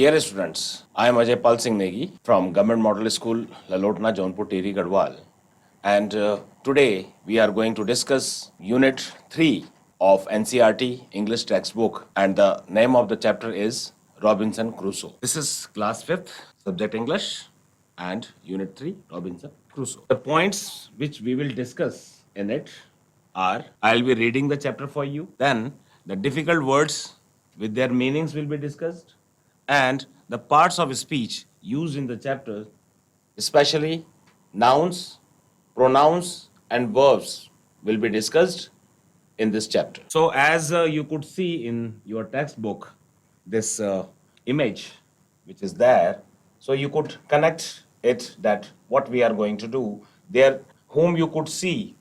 Dear students, I am Ajay Pal Singh Negi from Government Model School, Lalotna, Jaunpur, Teri, Garhwal. And today we are going to discuss Unit 3 of NCERT English textbook, and the name of the chapter is Robinson Crusoe. This is class 5th, subject English, and Unit 3, Robinson Crusoe. The points which we will discuss in it are, I'll be reading the chapter for you, then the difficult words with their meanings will be discussed, and the parts of speech used in the chapter, especially nouns, pronouns, and verbs, will be discussed in this chapter. So, as you could see in your textbook, this image which is there, so you could connect it that what we are going to do there, whom you could see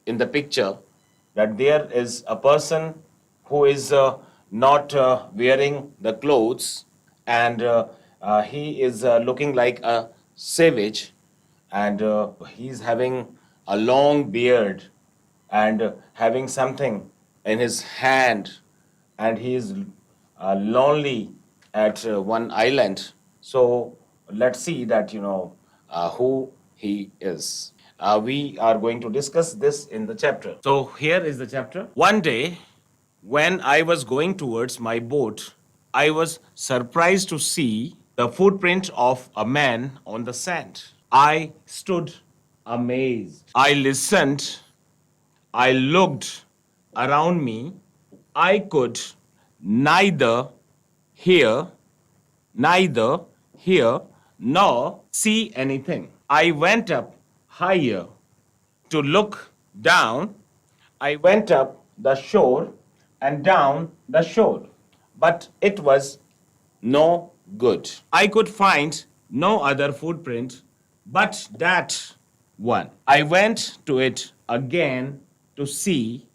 in the picture, that there is a person who is not wearing the clothes, and he is looking like a savage, and he's having a long beard and having something in his hand, and he is lonely at one island. So let's see that who he is. We are going to discuss this in the chapter. So here is the chapter. One day, when I was going towards my boat, I was surprised to see the footprint of a man on the sand. I stood amazed. I listened. I looked around me. I could neither hear, neither hear nor see anything. I went up higher to look down. I went up the shore and down the shore, but it was no good. I could find no other footprint but that one. I went to it again to see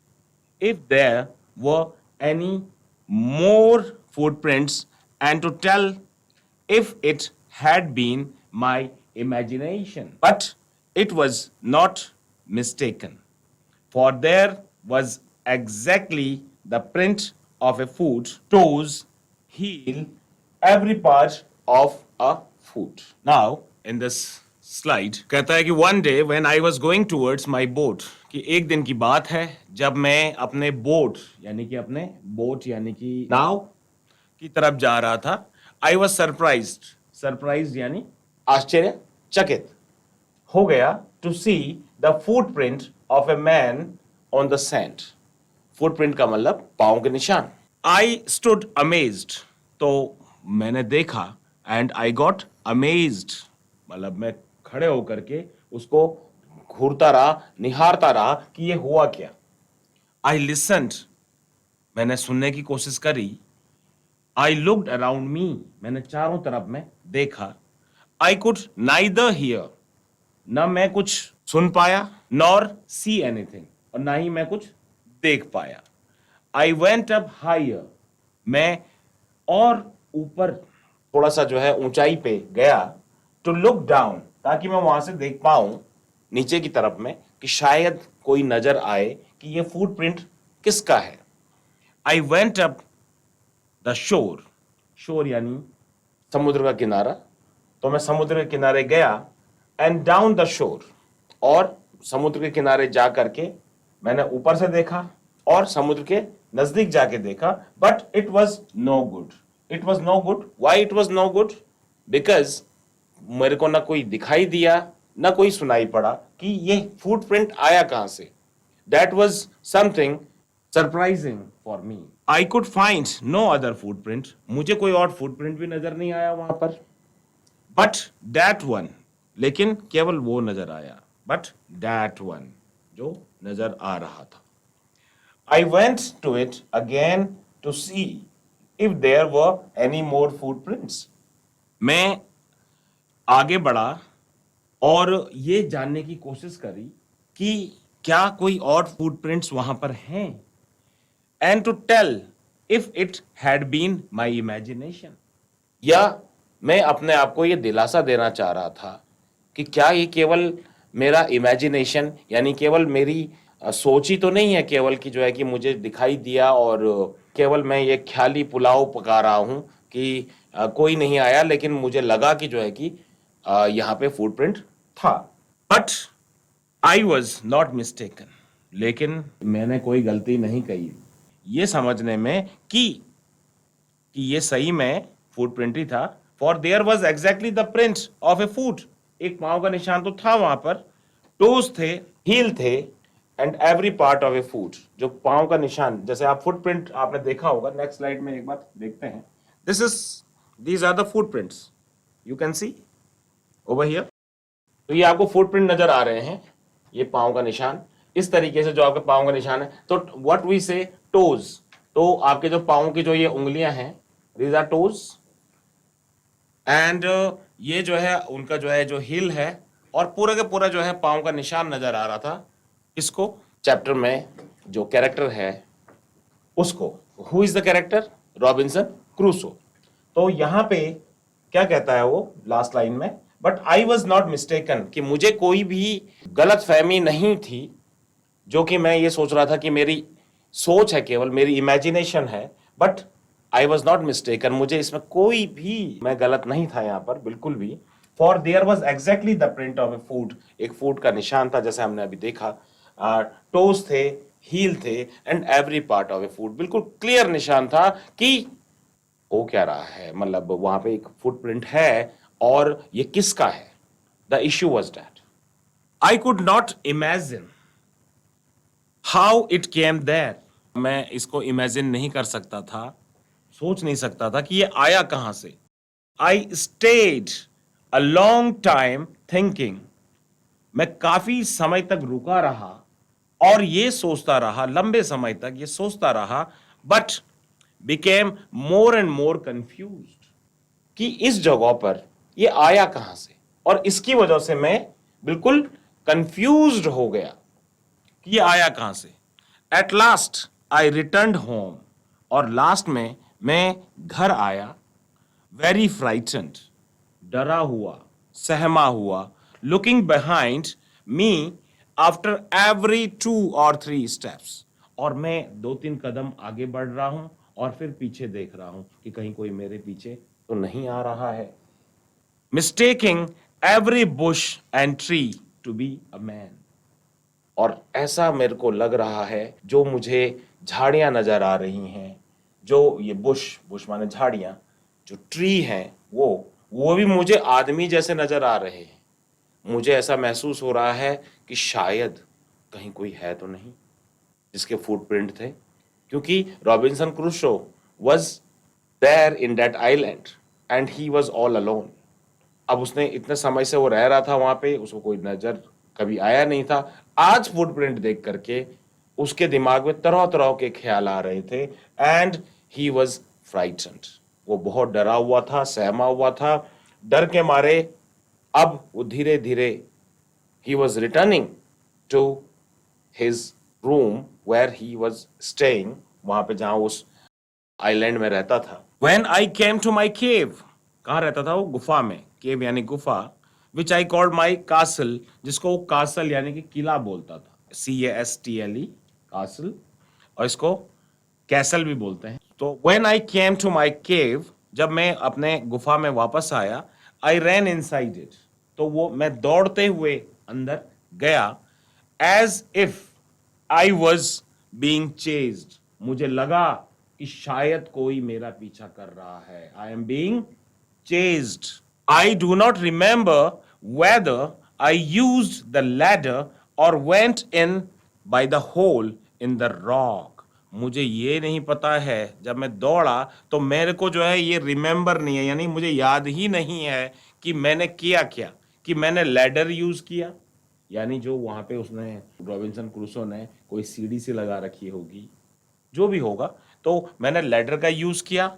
if there were any more footprints and to tell if it had been my imagination. But it was not mistaken, for there was exactly the print of a foot, toes, heel, every part of a foot. Now, in this slide, कहता है कि one day when I was going towards my boat, कि एक दिन की बात है जब मैं अपने बोट यानी कि नाव की तरफ जा रहा था. I was surprised यानी आश्चर्यचकित हो गया to see the footprint of a man on the sand. Footprint का मतलब पाँव के निशान. I stood amazed. तो मैंने देखा and I got amazed. मतलब मैं खड़े होकर के उसको घूरता रहा, निहारता रहा कि ये हुआ क्या. I listened. मैंने सुनने की कोशिश करी. I looked around me. मैंने चारों तरफ में देखा. I could neither hear. ना मैं कुछ सुन पाया, nor see anything. और ना ही मैं कुछ देख पाया. I went up higher. मैं और ऊपर थोड़ा सा जो है ऊंचाई पे गया to look down, ताकि मैं वहां से देख पाऊं नीचे की तरफ में कि शायद कोई नजर आए कि ये फुटप्रिंट किसका है. I went up the shore. shore यानी समुद्र का किनारा. तो मैं समुद्र के किनारे गया and down the shore. और समुद्र के किनारे जा करके मैंने ऊपर से देखा और समुद्र के नजदीक जाके देखा. But it was no good. It was no good. Why it was no good? Because मेरे को ना कोई दिखाई दिया ना कोई सुनाई पड़ा कि ये फुटप्रिंट आया कहां से. That was something surprising for me. I could find no other footprint. मुझे कोई और फुटप्रिंट भी नजर नहीं आया वहां पर. But that one. लेकिन केवल वो नजर आया. But that one. जो नजर आ रहा था. I went to it again to see if there were any more footprints. मैं आगे बढ़ा और ये जानने की कोशिश करी कि क्या कोई और फुटप्रिंट्स वहां पर हैं. And to tell if it had been my imagination. या मैं अपने आप को ये दिलासा देना चाह रहा था कि क्या ये केवल मेरा इमेजिनेशन यानी केवल मेरी सोच ही तो नहीं है केवल कि जो है कि मुझे दिखाई दिया और केवल मैं ये ख्याली पुलाव पका रहा हूं कि कोई नहीं आया, लेकिन मुझे लगा कि जो है कि यहाँ पे फुटप्रिंट था। But I was not mistaken, लेकिन मैंने कोई गलती नहीं कही ये समझने में कि ये सही में फुटप्रिंट ही था। For there was exactly the print of a foot, एक पांव का निशान तो था वहां पर, टोज थे, हील थे, and every part of a फूट, जो पांव का निशान, जैसे आप फुटप्रिंट आपने देखा होगा। नेक्स्ट स्लाइड में एक बार देखते हैं। These are the footprints, you can see over here. तो ये आपको फुटप्रिंट नजर आ रहे हैं, ये पांव का निशान इस तरीके से जो आपके पांव का निशान है। तो व्हाट वी से टोज, तो आपके जो पांव की जो ये उंगलियां हैं, दीज आर टोज, एंड ये जो है उनका जो है जो हिल है, और पूरा के पूरा जो है पांव का निशान नजर आ रहा था इसको। चैप्टर में जो कैरेक्टर है उसको, who is the character, Robinson Crusoe. तो यहां पे क्या कहता है वो लास्ट लाइन में, but I was not mistaken, कि मुझे कोई भी गलत फहमी नहीं थी, जो कि मैं ये सोच रहा था कि मेरी सोच है, केवल मेरी इमेजिनेशन है। But I was not mistaken, मुझे इसमें कोई भी मैं गलत नहीं था यहाँ पर बिल्कुल भी। For there was exactly the print of a foot, एक फूट का निशान था जैसे हमने अभी देखा, टोज थे, हील थे, and every part of a फूट, बिल्कुल क्लियर निशान था कि हो क्या रहा है, मतलब वहां पे एक फुटप्रिंट है और ये किसका है। The issue was that I could not imagine how it came there, मैं इसको इमेजिन नहीं कर सकता था, सोच नहीं सकता था कि ये आया कहां से। I stayed a long time thinking, मैं काफी समय तक रुका रहा और ये सोचता रहा, लंबे समय तक ये सोचता रहा, but became more and more confused, कि इस जगह पर ये आया कहां से, और इसकी वजह से मैं बिल्कुल कंफ्यूज्ड हो गया कि ये आया कहां से। At last I return home, और लास्ट में मैं घर आया, वेरी फ्राइटेंड, डरा हुआ, सहमा हुआ, looking behind me after every 2 or 3 steps, और मैं 2-3 कदम आगे बढ़ रहा हूं और फिर पीछे देख रहा हूं कि कहीं कोई मेरे पीछे तो नहीं आ रहा है। Mistaking every bush and tree to be a man, और ऐसा मेरे को लग रहा है, जो मुझे झाड़ियां नजर आ रही हैं, जो ये बुश माने झाड़ियां, जो ट्री हैं वो भी मुझे आदमी जैसे नजर आ रहे हैं। मुझे ऐसा महसूस हो रहा है कि शायद कहीं कोई है तो नहीं जिसके फुटप्रिंट थे, क्योंकि Robinson Crusoe was there in that island and he was all alone. अब उसने इतने समय से वो रह रहा था वहां पे, उसको कोई नजर कभी आया नहीं था। आज फुटप्रिंट देख करके उसके दिमाग में तरह तरह के ख्याल आ रहे थे, एंड ही वाज फ्राइटेंड, वो बहुत डरा हुआ था, सहमा हुआ था, डर के मारे। अब वो धीरे धीरे he was returning to his room where he was staying, वहां पे जहां उस आइलैंड में रहता था। When I came to my cave, कहाँ रहता था वो, गुफा में, केव यानी गुफा, which I called my castle, जिसको वो कासल यानी कि किला बोलता था, CASTLE कासल, और इसको कैसल भी बोलते हैं। तो when I came to my cave, जब मैं अपने गुफा में वापस आया, I ran inside it, तो वो मैं दौड़ते हुए अंदर गया, as if I was being chased, मुझे लगा कि शायद कोई मेरा पीछा कर रहा है। I am being chased. I do not remember whether I used the ladder or went in by the hole in the rock. मुझे ये नहीं पता है, जब मैं दौड़ा तो मेरे को जो है ये रिमेंबर नहीं है, यानी मुझे याद ही नहीं है कि मैंने किया क्या, कि मैंने लैडर यूज किया, यानी जो वहां पे उसने रॉबिन्सन क्रूसो ने कोई सीढ़ी से लगा रखी होगी, जो भी होगा, तो मैंने लैडर का यूज किया,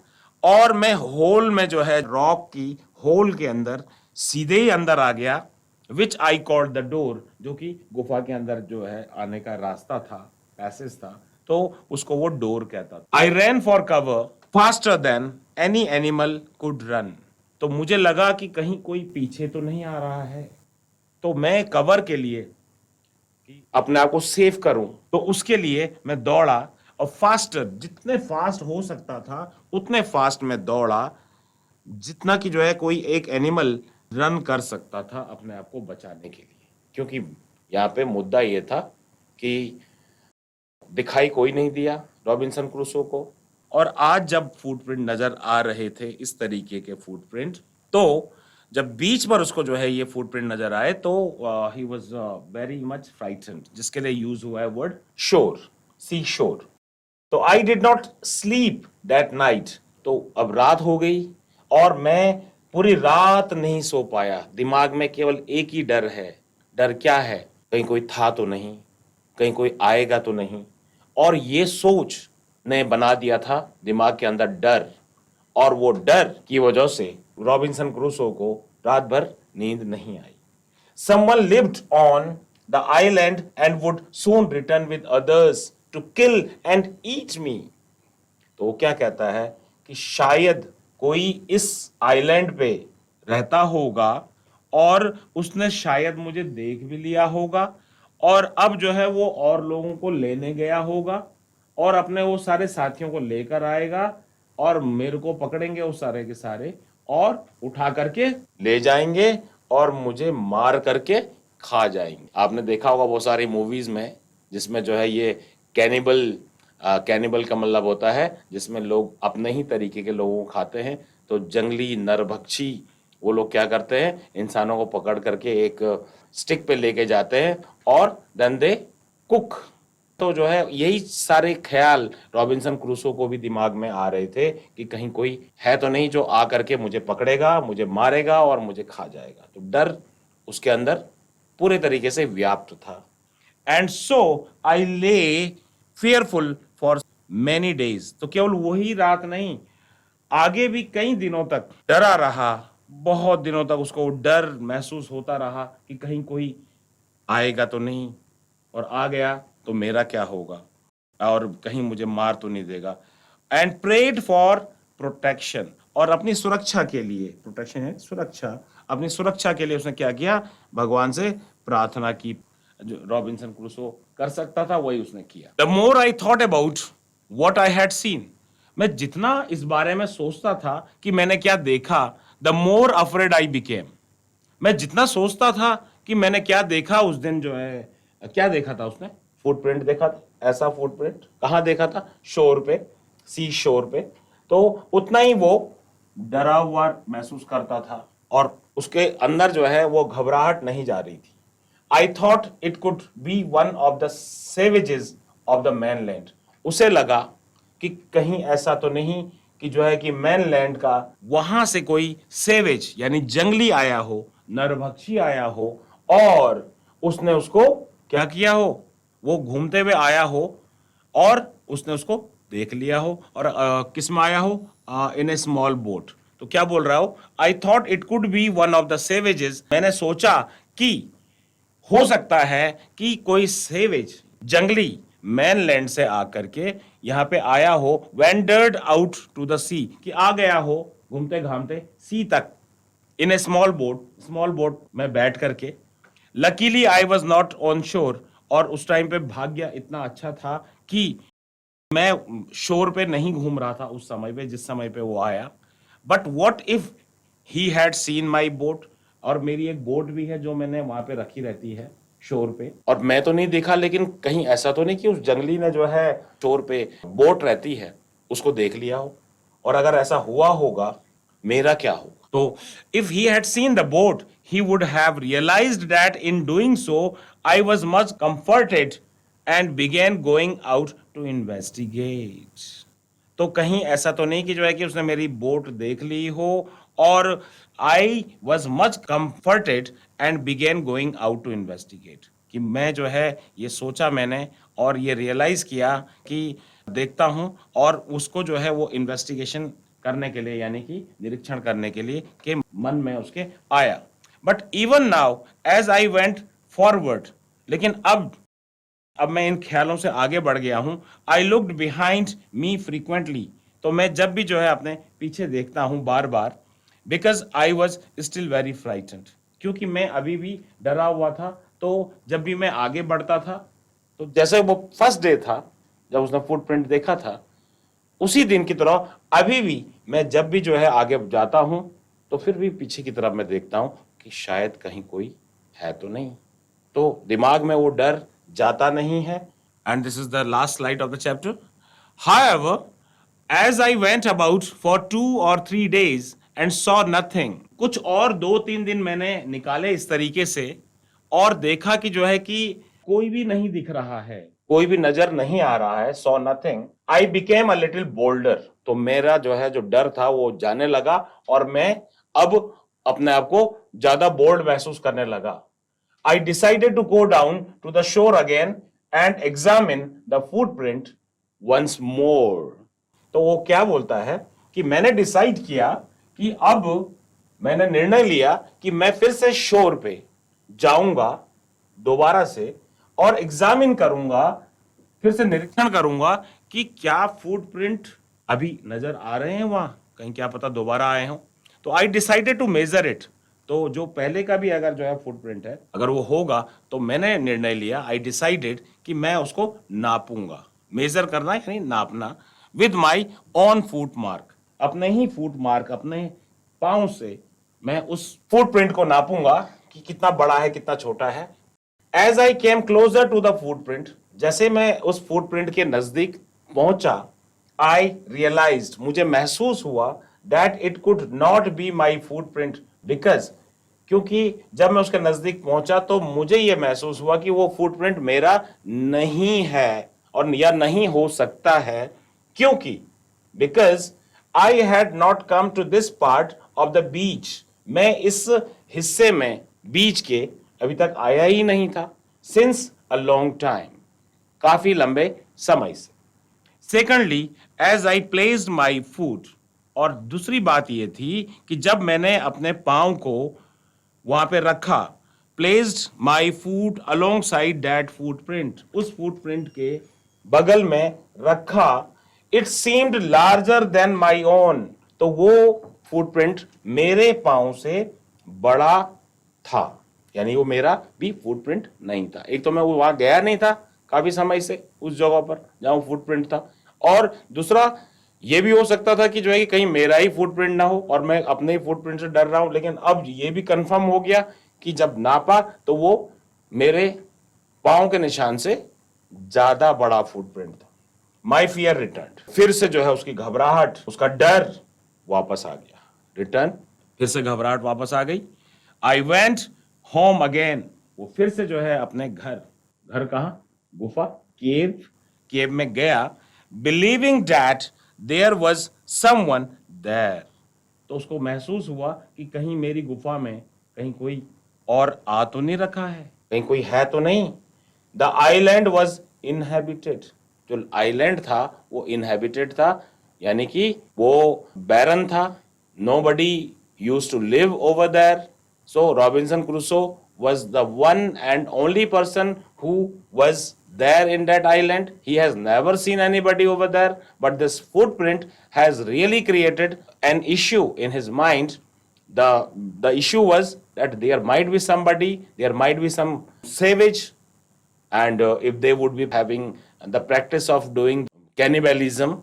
और मैं होल में जो है रॉक की होल के अंदर सीधे ही अंदर आ गया, विच आई कॉल्ड द डोर, जो कि गुफा के अंदर जो है आने का रास्ता था, पैसेज था, तो उसको वो डोर कहता था। I ran for cover faster than any animal could run, तो मुझे लगा कि कहीं कोई पीछे तो नहीं आ रहा है, तो मैं कवर के लिए अपने आप को सेव करूं, तो उसके लिए मैं दौड़ा, और फास्टर, जितने फास्ट हो सकता था उतने फास्ट में दौड़ा, जितना कि जो है कोई एक एनिमल रन कर सकता था अपने आप को बचाने के लिए, क्योंकि यहाँ पे मुद्दा ये था कि दिखाई कोई नहीं दिया रॉबिन्सन क्रूसो को। और आज जब फुटप्रिंट नजर आ रहे थे इस तरीके के फुटप्रिंट, तो जब बीच पर उसको जो है ये फुटप्रिंट नजर आए तो he was very much frightened, जिसके लिए यूज हुआ है वर्ड शोर, सी शोर। तो I did not sleep that night. तो अब रात हो गई और मैं पूरी रात नहीं सो पाया। दिमाग में केवल एक ही डर है। डर क्या है? कहीं कोई था तो नहीं, कहीं कोई आएगा तो नहीं। और ये सोच ने बना दिया था दिमाग के अंदर डर, और वो डर की वजह से रॉबिन्सन क्रूसो को रात भर नींद नहीं आई। Someone lived on the island and would soon return with others to kill and eat me. तो वो क्या कहता है कि शायद कोई इस आइलैंड पे रहता होगा और उसने शायद मुझे देख भी लिया होगा, और अब जो है वो और लोगों को लेने गया होगा और अपने वो सारे साथियों को लेकर आएगा और मेरे को पकड़ेंगे वो सारे के सारे और उठा करके ले जाएंगे और मुझे मार करके खा जाएंगे। आपने देखा होगा बहुत सारी मूवीज में जिसमें जो है ये कैनिबल कैनिबल का मतलब होता है जिसमें लोग अपने ही तरीके के लोगों को खाते हैं। तो जंगली नरभक्षी वो लोग क्या करते हैं, इंसानों को पकड़ करके एक स्टिक पे लेके जाते हैं और देन दे कुक। तो जो है यही सारे ख्याल रॉबिन्सन क्रूसो को भी दिमाग में आ रहे थे कि कहीं कोई है तो नहीं जो आ करके मुझे पकड़ेगा, मुझे मारेगा और मुझे खा जाएगा। तो डर उसके अंदर पूरे तरीके से व्याप्त था। एंड सो आई ले fearful for many days। तो केवल वही रात नहीं, आगे भी कई दिनों तक डरा रहा। बहुत दिनों तक उसको डर महसूस होता रहा कि कहीं कोई आएगा तो नहीं, और आ गया तो मेरा क्या होगा, और कहीं मुझे मार तो नहीं देगा। एंड प्रेड फॉर प्रोटेक्शन, और अपनी सुरक्षा के लिए, प्रोटेक्शन है सुरक्षा, अपनी सुरक्षा के लिए उसने क्या किया, भगवान से प्रार्थना की। जो रॉबिन्सन क्रूसो कर सकता था वही उसने किया। The more I thought about what I had seen, मैं जितना इस बारे में सोचता था कि मैंने क्या देखा, the more afraid I became. मैं जितना सोचता था कि मैंने क्या देखा उस दिन, जो है क्या देखा था उसने, फुटप्रिंट देखा था। ऐसा फुटप्रिंट कहाँ देखा था? शोर पे, सी शोर पे। तो उतना ही वो डरा हुआ महसूस करता था और उसके अंदर जो है वो घबराहट नहीं जा रही थी। I thought it could be one of the savages of the mainland। उसे लगा कि कहीं ऐसा तो नहीं कि जो है कि mainland का वहां से कोई सेवेज यानी जंगली आया हो, नरभक्षी आया हो, और उसने उसको क्या किया हो, वो घूमते हुए आया हो और उसने उसको देख लिया हो। और किस में आया हो? इन ए स्मॉल बोट। तो क्या बोल रहा हो? I thought it could be one of the savages. मैंने सोचा कि हो सकता है कि कोई सेवेज जंगली mainland से आकर के यहाँ पे आया हो, वेंडर्ड आउट टू द सी, कि आ गया हो घूमते घामते सी तक, इन ए स्मॉल बोट, स्मॉल बोट में बैठ करके। Luckily I was not on शोर, और उस टाइम पे भाग्य इतना अच्छा था कि मैं शोर पे नहीं घूम रहा था उस समय पे जिस समय पे वो आया। But what if he had seen my boat, और मेरी एक बोट भी है जो मैंने वहां पे रखी रहती है शोर पे, और मैं तो नहीं देखा, लेकिन कहीं ऐसा तो नहीं कि उस जंगली ने जो है शोर पे बोट रहती है उसको देख लिया हो, और अगर ऐसा हुआ होगा मेरा क्या होगा? तो if he had seen the boat he would have realized that in doing so I was much comforted and began going out to investigate। तो कहीं ऐसा तो नहीं कि जो है कि उसने मेरी बोट देख ली हो, और I was much comforted and began going out to investigate, कि मैं जो है ये सोचा मैंने और ये रियलाइज किया कि देखता हूं, और उसको जो है वो इन्वेस्टिगेशन करने के लिए यानी कि निरीक्षण करने के लिए कि मन में उसके आया। But even now as I went forward, लेकिन अब मैं इन ख्यालों से आगे बढ़ गया हूं। I looked behind me frequently, तो मैं जब भी जो है अपने पीछे देखता हूं बार बार, because I was still very frightened, क्योंकि मैं अभी भी डरा हुआ था। तो जब भी मैं आगे बढ़ता था, तो जैसे वो फर्स्ट डे था जब उसने फुटप्रिंट देखा था, उसी दिन की तरह अभी भी मैं जब भी जो है आगे जाता हूं तो फिर भी पीछे की तरफ मैं देखता हूं कि शायद कहीं कोई है तो नहीं, तो दिमाग में वो डर जाता नहीं है. And this is the last slide of the chapter. However, as I went about for 2 or 3 days and saw nothing, कुछ और 2-3 दिन मैंने निकाले इस तरीके से और देखा कि जो है कि कोई भी नहीं दिख रहा है, कोई भी नजर नहीं आ रहा है. saw nothing, I became a little bolder. तो मेरा जो है जो डर था वो जाने लगा और मैं अब अपने आप को ज्यादा बोल्ड महसूस करने लगा. I decided to go down to the shore again and examine the footprint once more. तो वो क्या बोलता है कि मैंने डिसाइड किया कि अब मैंने निर्णय लिया कि मैं फिर से शोर पे जाऊंगा दोबारा से और एग्जामिन करूंगा, फिर से निरीक्षण करूंगा कि क्या फुटप्रिंट अभी नजर आ रहे हैं वहां, कहीं क्या पता दोबारा आए हों. तो I decided to measure it. तो जो पहले का भी अगर जो है फुटप्रिंट है अगर वो होगा तो मैंने निर्णय लिया, आई डिसाइडेड कि मैं उसको नापूंगा. मेजर करना यानी नापना. With my on foot mark, अपने ही फुट मार्क, अपने पांव से मैं उस फुटप्रिंट को नापूंगा कि कितना बड़ा है कितना छोटा है. As I came closer to the footprint, जैसे मैं उस फुटप्रिंट के नजदीक पहुंचा, आई रियलाइज्ड, मुझे महसूस हुआ that it could not be my footprint because, क्योंकि जब मैं उसके नजदीक पहुंचा तो मुझे यह महसूस हुआ कि वो फुटप्रिंट मेरा नहीं है और या नहीं हो सकता है, क्योंकि because I had not come to this part of the beach, मैं इस हिस्से में बीच के अभी तक आया ही नहीं था. सिंस अ लॉन्ग टाइम, काफी लंबे समय से. Secondly, as I placed my foot, और दूसरी बात यह थी कि जब मैंने अपने पांव को वहां पे रखा, placed my foot along side that footprint, उस फुटप्रिंट के बगल में रखा, it seemed larger than my own, तो वो फुटप्रिंट मेरे पांव से बड़ा था, यानी वो मेरा भी फुटप्रिंट नहीं था. एक तो मैं वो वहां गया नहीं था काफी समय से उस जगह पर जहां वो फुटप्रिंट था, और दूसरा ये भी हो सकता था कि जो है कि कहीं मेरा ही फुटप्रिंट ना हो और मैं अपने ही फुटप्रिंट से डर रहा हूं. लेकिन अब ये भी कंफर्म हो गया कि जब नापा तो वो मेरे पांव के निशान से ज्यादा बड़ा फुटप्रिंट था. माई फियर रिटर्न, फिर से जो है उसकी घबराहट, उसका डर वापस आ गया. रिटर्न, फिर से घबराहट वापस आ गई. आई वेंट होम अगेन, वो फिर से जो है अपने घर, घर कहां, गुफा, केव, केव में गया, believing that there was someone there, तो उसको महसूस हुआ कि कहीं मेरी गुफा में कहीं कोई और आ तो नहीं रखा है, कहीं कोई है तो नहीं. द आइलैंड वॉज इनहेबिटेड, जो आइलैंड था वो इनहेबिटेड था, यानी कि वो बैरन था. Nobody used to live over there. So Robinson Crusoe was the one and only person who was there in that island. He has never seen anybody over there, but this footprint has really created an issue in his mind. The issue was that there might be somebody, there might be some savage, and if they would be having the practice of doing cannibalism,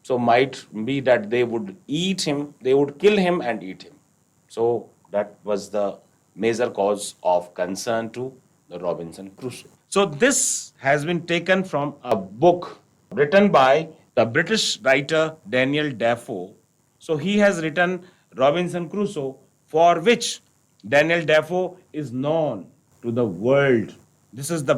so might be that they would eat him, they would kill him and eat him. So that was the major cause of concern to the Robinson Crusoe. So this has been taken from a book written by the British writer Daniel Defoe. So he has written Robinson Crusoe, for which Daniel Defoe is known to the world. This is the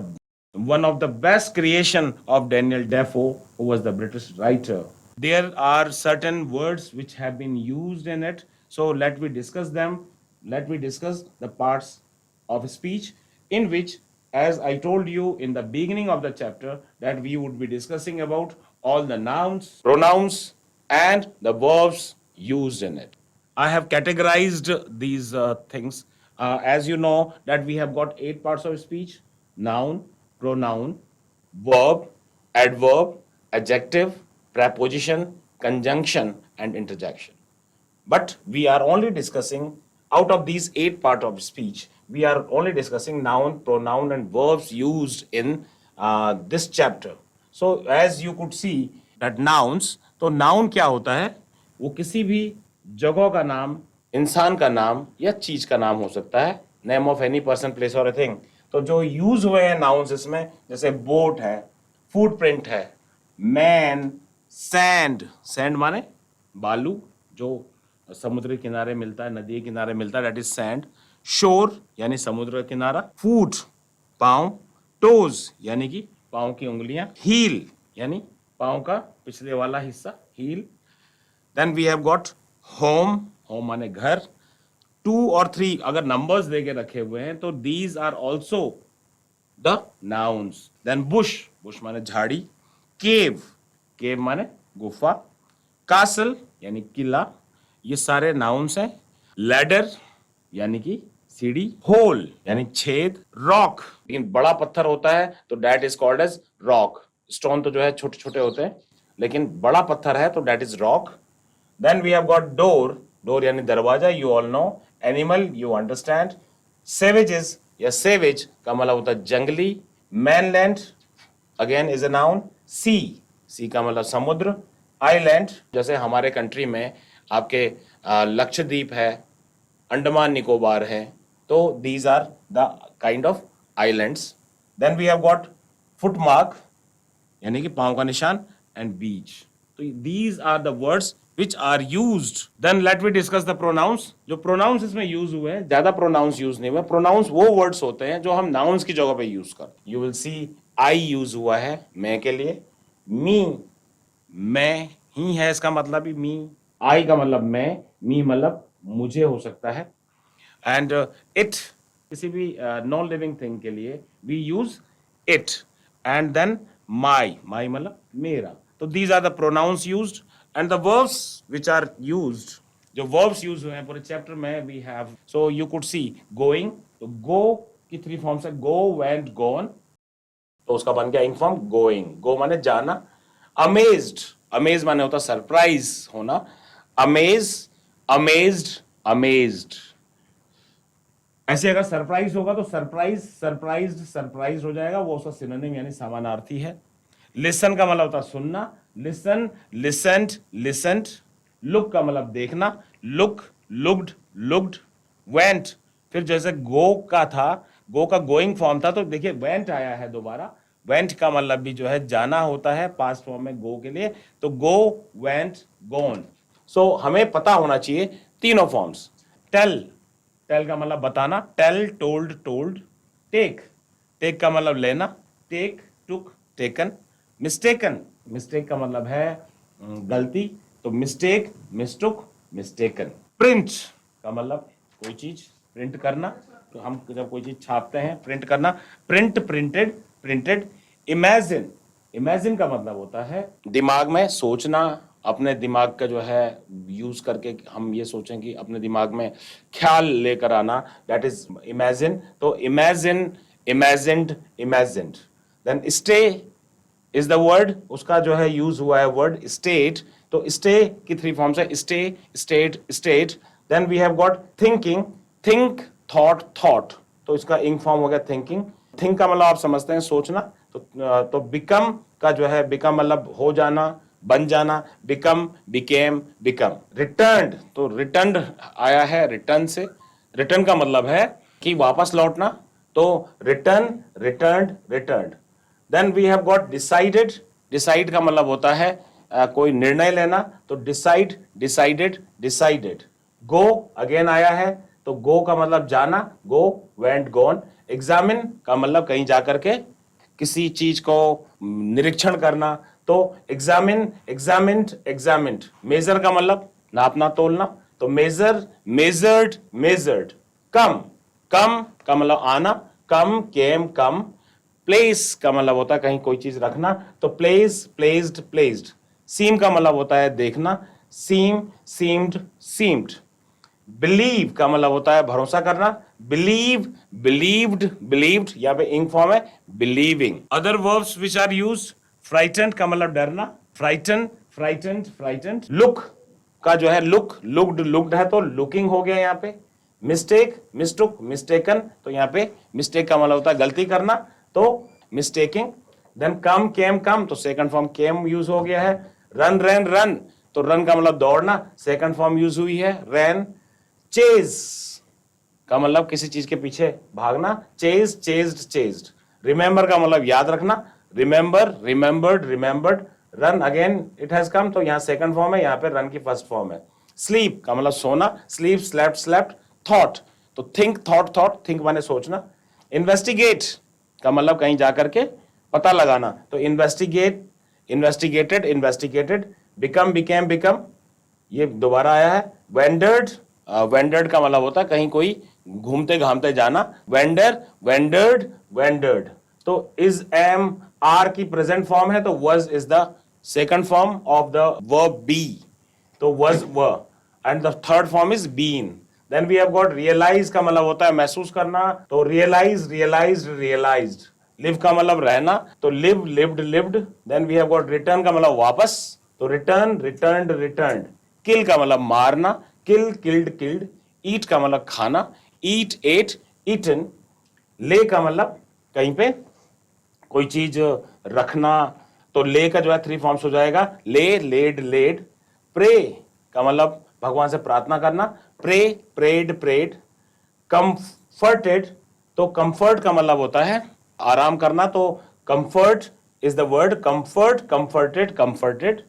one of the best creation of Daniel Defoe, who was the British writer. There are certain words which have been used in it. So let me discuss them. Let me discuss the parts of speech in which, as I told you in the beginning of the chapter, that we would be discussing about all the nouns, pronouns, and the verbs used in it. I have categorized these things. As you know that we have got 8 parts of speech: noun, pronoun, verb, adverb, adjective, preposition, conjunction, and interjection. But we are only discussing, out of these 8 parts of speech, we are only discussing noun, pronoun, and verbs used in this chapter. So as you could see that nouns, तो noun क्या होता है? वो किसी भी जगह का नाम, इंसान का नाम या चीज का नाम हो सकता है, name of any person, place और ए थिंग। तो जो यूज हुए हैं नाउन्स इसमें, जैसे बोट है, फुटप्रिंट है, मैन, सैंड, सैंड माने बालू जो समुद्र किनारे मिलता है, नदी के किनारे मिलता है, दैट इज सैंड। शोर यानी समुद्र का किनारा, फूट पांव, टोज यानी कि पांव की उंगलियां, हील यानी पांव का पिछले वाला हिस्सा, heel. Then we have got home, home माने घर। 2 और 3 अगर नंबर्स देके रखे हुए हैं तो these are also the nouns. Then bush, bush माने झाड़ी। केव, केव माने गुफा। कासल यानी किला, ये सारे नाउन्स हैं। लैडर यानी कि सीढ़ी। होल यानी छेद। रॉक, लेकिन बड़ा पत्थर होता है तो that is called as rock. Stone तो जो है छोटे छोटे होते हैं, लेकिन बड़ा पत्थर है तो that is rock. Then we have got door, door यानी दरवाजा, you all know. Animal, you understand. Savages या सेवेज का मतलब होता है जंगली। Mainland again is a noun. Sea, sea का मतलब समुद्र। आइलैंड, जैसे हमारे कंट्री में आपके लक्षद्वीप है, अंडमान निकोबार है, तो these are the kind of islands. Then we have got footmark यानी कि पांव का निशान, एंड बीच। तो these are the words which are used. Then let we discuss the pronouns. जो प्रोनाउंस इसमें यूज हुए हैं, ज्यादा प्रोनाउंस यूज नहीं हुए। प्रोनाउंस वो वर्ड्स होते हैं जो हम नाउन्स की जगह पे यूज करते। You will see I use हुआ है मैं के लिए। मी, मैं ही है इसका मतलब ही मी। आई का मतलब मैं, मी मतलब मुझे हो सकता है। एंड इट, किसी भी नॉन लिविंग थिंग के लिए we use it. And then my, my मतलब मेरा। तो these are the pronouns used. And the verbs which are used, जो वर्ब्स यूज हुए हैं पूरे चैप्टर में, we have, so you could see going, तो गो की 3 फॉर्म्स है, गो, वेंट, गॉन। तो उसका बन गया इंक फॉर्म गोइंग, गो माने जाना। अमेज्ड, अमेज माने होता सरप्राइज होना। Amaze, amazed, amazed. ऐसे अगर सरप्राइज होगा तो सरप्राइज, सरप्राइज्ड, सरप्राइज हो जाएगा, वो उसका सिनोनिम यानी समानार्थी है। लिसन का मतलब होता सुनना, लिसन, लिसन्ड, लिसन्ड। लुक का मतलब देखना, लुक, लुक्ड, लुक्ड। वेंट, फिर जैसे गो का था, गो का गोइंग फॉर्म था, तो देखिए वेंट आया है दोबारा। वेंट का मतलब भी जो है जाना होता है पास्ट फॉर्म में गो के लिए, तो गो, वेंट, गोन। सो हमें पता होना चाहिए तीनों फॉर्म्स। टेल, टेल का मतलब बताना, tell, told, told. Take, take का मतलब लेना, take, took, taken. Mistaken, mistake का मतलब है गलती, तो मिस्टेक, मिस्टुक, मिस्टेकन। प्रिंट का मतलब कोई चीज प्रिंट करना, तो हम जब कोई चीज छापते हैं, प्रिंट करना, print, printed, printed. Imagine, imagine का मतलब होता है दिमाग में सोचना, अपने दिमाग का जो है यूज करके हम ये सोचें कि अपने दिमाग में ख्याल लेकर आना, दैट इज इमेजिन। तो imagine, imagined, imagined. Then stay is the word, उसका जो है यूज हुआ है वर्ड स्टेट, तो स्टे की 3 फॉर्म्स है, stay, stayed, stayed. Then we have got thinking, think, thought, thought, तो इसका इंक फॉर्म हो गया थिंकिंग। थिंक का मतलब आप समझते हैं सोचना, तो बिकम का जो है, बिकम मतलब हो जाना, बन जाना, बिकम, बिकेम, बिकम। रिटर्न्ड, तो रिटर्न्ड आया है रिटर्न से, रिटर्न का मतलब है कि वापस लौटना, तो return, returned, returned. Then we have got decided, decide का मतलब होता है कोई निर्णय लेना, तो decide, decided, decided. Go again आया है, तो गो का मतलब जाना, गो, वेंट, गॉन। एग्जामिन का मतलब कहीं जाकर के किसी चीज को निरीक्षण करना, तो एग्जामिन, एग्जामिन्ड, एग्जामिन्ड। मेजर का मतलब नापना, तोलना, तो मेजर, मेजर्ड, मेजर्ड। कम, कम का मतलब आना, कम, केम, कम। प्लेस का मतलब होता है कहीं कोई चीज रखना, तो प्लेस, प्लेस्ड, प्लेस्ड। सीम का मतलब होता है देखना, सीम, सीम्ड, सीम्ड। बिलीव का मतलब होता है भरोसा करना, बिलीव, बिलीव्ड, बिलीव्ड। यहाँ पे इंक फॉर्म है believing. Other verbs which are used, frightened का मतलब डरना, फ्राइटन, फ्राइटेंड, फ्राइटेंड। लुक का जो है लुक, लुक्ड, लुक्ड है तो लुकिंग हो गया यहाँ पे। मिस्टेक, मिस्टुक, मिस्टेकन, तो यहाँ पे मिस्टेक का मतलब होता है गलती करना, तो मिस्टेकिंग। देन कम, केम, कम, तो सेकंड फॉर्म केम यूज हो गया है। रन रैन रन, तो रन का मतलब दौड़ना, सेकंड फॉर्म यूज हुई है रैन। चेज का मतलब किसी चीज के पीछे भागना, चेज चेज्ड चेज्ड। रिमेंबर का मतलब याद रखना, remember remembered remembered. Run again it has come, तो यहां सेकंड फॉर्म है, यहां पे रन की फर्स्ट फॉर्म है। स्लीप का मतलब सोना, स्लीप स्लेप्ट स्लेप्ट। थॉट तो थिंक थॉट थॉट, थिंक माने सोचना। इन्वेस्टिगेट का मतलब कहीं जाकर के पता लगाना, तो investigate investigated investigated. Become became become, ये दोबारा आया है। वेंडर्ड, वेंडर्ड का मतलब होता है कहीं कोई घूमते घामते जाना। वेंडर वेंडर्ड वेंडर्ड, तो इज एम आर की प्रेजेंट फॉर्म है, तो was is the second form of the verb be, तो was were, and the third form is been. Then we have got realise का मतलब होता है महसूस करना, तो रियलाइज रियलाइज्ड रियलाइज्ड। लिव का मतलब रहना, तो live lived lived. Then we have got return का मतलब वापस, तो रिटर्न रिटर्न्ड रिटर्न्ड। किल का मतलब मारना, किल किल्ड किल्ड। ईट का मतलब खाना, ईट एट ईटन। ले का मतलब कहीं पे कोई चीज रखना, तो ले का जो है थ्री फॉर्म्स हो जाएगा, ले लेड लेड। प्रे का मतलब भगवान से प्रार्थना करना, प्रे प्रेड प्रेड। कंफर्टेड, तो कंफर्ट का मतलब होता है आराम करना, तो comfort is the word, comfort comforted comforted.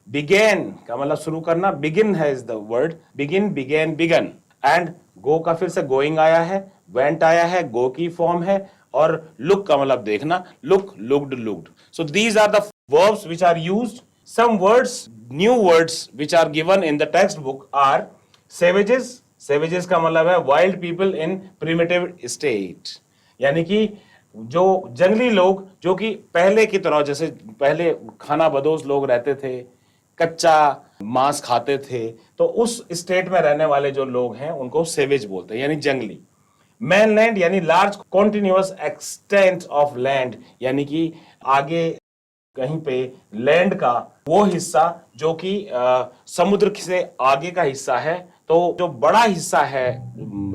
Began का मतलब शुरू करना, बिगिन है is the word, begin began begun. And go का फिर से गोइंग आया है, वेंट आया है, गो की फॉर्म है। और लुक का मतलब देखना, look looked looked. So these are the verbs which are used. Some words, new words which are given in the textbook are savages. Savages का मतलब है wild people in primitive state, यानी कि जो जंगली लोग, जो कि पहले की तरह, जैसे पहले खाना बदोश लोग रहते थे, कच्चा मांस खाते थे, तो उस स्टेट में रहने वाले जो लोग हैं उनको सेवेज बोलते हैं, यानी जंगली। मैनलैंड यानी large continuous extent of land, यानी कि आगे कहीं पे लैंड का वो हिस्सा जो कि समुद्र से आगे का हिस्सा है, तो जो बड़ा हिस्सा है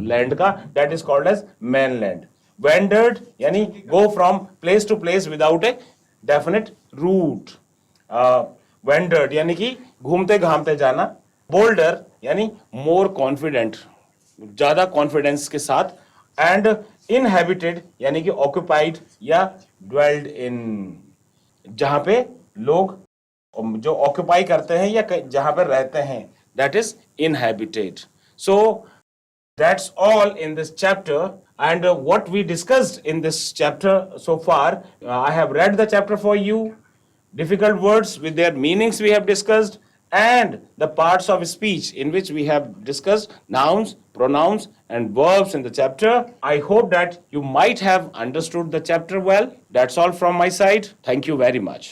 लैंड का, that is called as mainland. Wandered यानी go from place to place without a definite route. Wandered यानी कि घूमते घामते जाना। बोल्डर यानी मोर कॉन्फिडेंट, ज्यादा कॉन्फिडेंस के साथ। एंड इनहेबिटेड यानी कि ऑक्यूपाइड या ड्वेल्ड इन, जहां पे लोग जो ऑक्यूपाई करते हैं या जहां पर रहते हैं, that is inhabited. So that's all in this chapter, and what we discussed in this chapter so far. I have read the chapter for you. Difficult words with their meanings we have discussed, and the parts of speech in which we have discussed nouns, pronouns, and verbs in the chapter. I hope that you might have understood the chapter well. That's all from my side. Thank you very much.